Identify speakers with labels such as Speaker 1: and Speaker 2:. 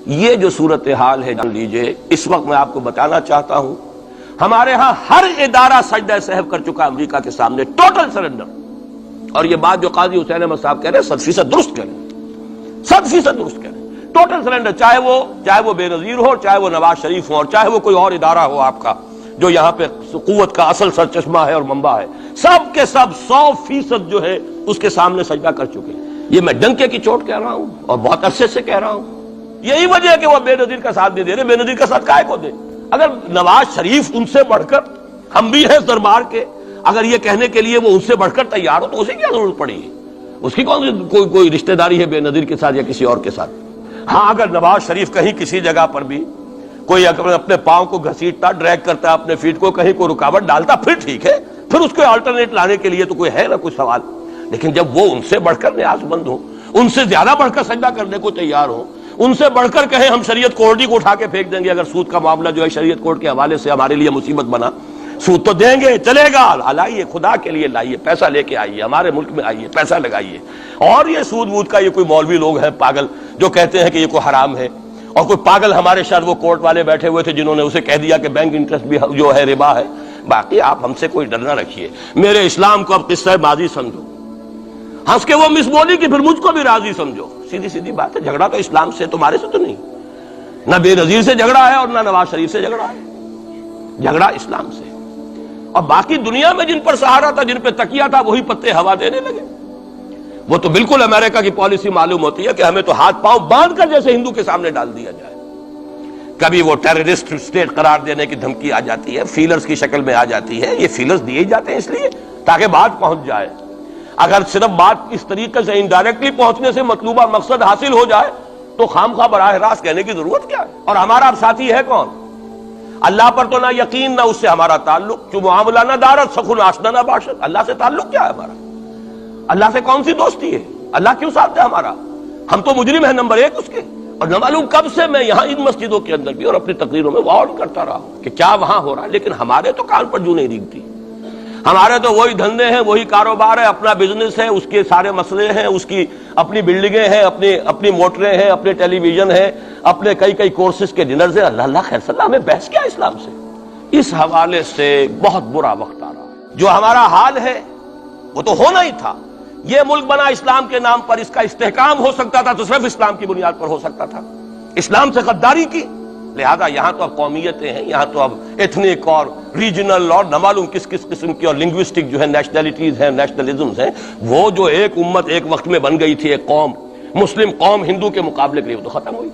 Speaker 1: یہ جو صورتحال ہے جان لیجئے، اس وقت میں آپ کو بتانا چاہتا ہوں ہمارے ہاں ہر ادارہ سجدہ سہو کر چکا امریکہ کے سامنے، ٹوٹل سرنڈر۔ اور یہ بات جو قاضی حسین احمد صاحب کہہ رہے ہیں 100% درست کہہ رہے ہیں، 100% درست کہہ رہے ہیں۔ ٹوٹل سرنڈر، چاہے وہ بے نظیر ہو، چاہے وہ نواز شریف ہو، اور چاہے وہ کوئی اور ادارہ ہو آپ کا جو یہاں پہ قوت کا اصل سرچشمہ ہے اور منبع ہے، سب کے سب 100% جو ہے اس کے سامنے سجدہ کر چکے ہیں۔ یہ میں ڈنکے کی چوٹ کہہ رہا ہوں اور بہت عرصے سے کہہ رہا ہوں۔ یہی وجہ ہے کہ وہ بے نظیر کا ساتھ نہیں دے رہے۔ بے نظیر کا ساتھ کائے کو دے؟ اگر نواز شریف ان سے بڑھ کر، ہم بھی ہیں دربار کے، اگر یہ کہنے کے لیے وہ ان سے بڑھ کر تیار ہو تو اسے کیا ضرورت پڑی ہے؟ اس کی کون سی کوئی رشتہ داری ہے بے نظیر کے ساتھ یا کسی اور کے ساتھ؟ ہاں، اگر نواز شریف کہیں کسی جگہ پر بھی کوئی اپنے پاؤں کو گھسیٹتا، ڈریگ کرتا، اپنے فیٹ کو کہیں کوئی رکاوٹ ڈالتا، پھر ٹھیک ہے، پھر اس کو آلٹرنیٹ لانے کے لیے تو کوئی ہے نا کوئی سوال۔ لیکن جب وہ ان سے بڑھ کر نیاز مند ہوں، ان سے زیادہ بڑھ کر سجدہ کرنے کو تیار ہوں، ان سے بڑھ کر کہیں ہم شریعت کوڈ ہی کو اٹھا کے پھینک دیں گے، اگر سود کا معاملہ جو ہے شریعت کوڈ کے حوالے سے ہمارے لیے مصیبت بنا، سود تو دیں گے، چلے گا، لائیے، خدا کے لیے لائیے، پیسہ لے کے آئیے، ہمارے ملک میں آئیے، پیسہ لگائیے۔ اور یہ سود وود کا یہ کوئی مولوی لوگ ہیں پاگل جو کہتے ہیں کہ یہ کوئی حرام ہے، اور کوئی پاگل ہمارے شاید وہ کورٹ والے بیٹھے ہوئے تھے جنہوں نے اسے کہہ دیا کہ بینک انٹرسٹ بھی جو ہے ربا ہے۔ باقی آپ ہم سے کوئی ڈر نہ رکھیے، میرے اسلام کو اب قصہ ماضی سمجھو، ہنس کے وہ مس بولی کہ پھر مجھ کو بھی راضی سمجھو۔ سیدھی سیدھی بات ہے، جھگڑا تو اسلام سے، تمہارے سے تو نہیں، نہ بے نظیر سے جھگڑا ہے اور نہ نواز شریف سے جھگڑا ہے، جھگڑا اسلام سے۔ اور باقی دنیا میں جن پر سہارا تھا، جن پہ تکیہ تھا، وہی پتے ہوا دینے لگے۔ وہ تو بالکل امریکہ کی پالیسی معلوم ہوتی ہے کہ ہمیں تو ہاتھ پاؤں باندھ کر جیسے ہندو کے سامنے ڈال دیا جائے۔ کبھی وہ ٹیررسٹ اسٹیٹ قرار دینے کی دھمکی آ جاتی ہے، فیلرز کی شکل میں آ جاتی ہے۔ یہ فیلرز دیے جاتے ہیں اس لیے تاکہ بات پہنچ جائے۔ اگر صرف بات اس طریقے سے انڈائریکٹلی پہنچنے سے مطلوبہ مقصد حاصل ہو جائے تو خام خواہ براہ راست کہنے کی ضرورت کیا ہے؟ اور ہمارا اب ساتھی ہے کون؟ اللہ پر تو نہ یقین، نہ اس سے ہمارا تعلق۔ جو معاملہ نہ دارت سخن آشنا نہ باشد، اللہ سے تعلق کیا ہے ہمارا؟ اللہ سے کون سی دوستی ہے؟ اللہ کیوں ساتھ ہے ہمارا؟ ہم تو مجرم ہیں نمبر 1 اس کے۔ اور نہ معلوم کب سے میں یہاں ان مسجدوں کے اندر بھی اور اپنی تقریروں میں وارن کرتا رہا ہوں کہ کیا وہاں ہو رہا ہے، لیکن ہمارے تو کان پر جو نہیں ریگتی۔ ہمارے تو وہی دھندے ہیں، وہی کاروبار ہے، اپنا بزنس ہے، اس کے سارے مسئلے ہیں، اس کی اپنی بلڈنگیں ہیں، اپنی موٹریں ہیں، اپنے ٹیلی ویژن ہیں، اپنے کئی کورسز کے ڈنرز ہیں۔ اللہ خیر صلی اللہ، ہمیں بحث کیا اسلام سے؟ اس حوالے سے بہت برا وقت آ رہا ہے۔ جو ہمارا حال ہے وہ تو ہونا ہی تھا۔ یہ ملک بنا اسلام کے نام پر، اس کا استحکام ہو سکتا تھا تو صرف اسلام کی بنیاد پر ہو سکتا تھا۔ اسلام سے غداری کی، لہذا یہاں تو اب قومیتیں ہیں، یہاں تو اب ایتھنک اور ریجنل اور نہ معلوم کس قسم کی اور لنگوسٹک جو ہے نیشنلٹیز ہیں، نیشنلزمز ہیں، وہ جو ایک امت ایک وقت میں بن گئی تھی، ایک قوم، مسلم قوم ہندو کے مقابلے کے لیے، وہ تو ختم ہوئی۔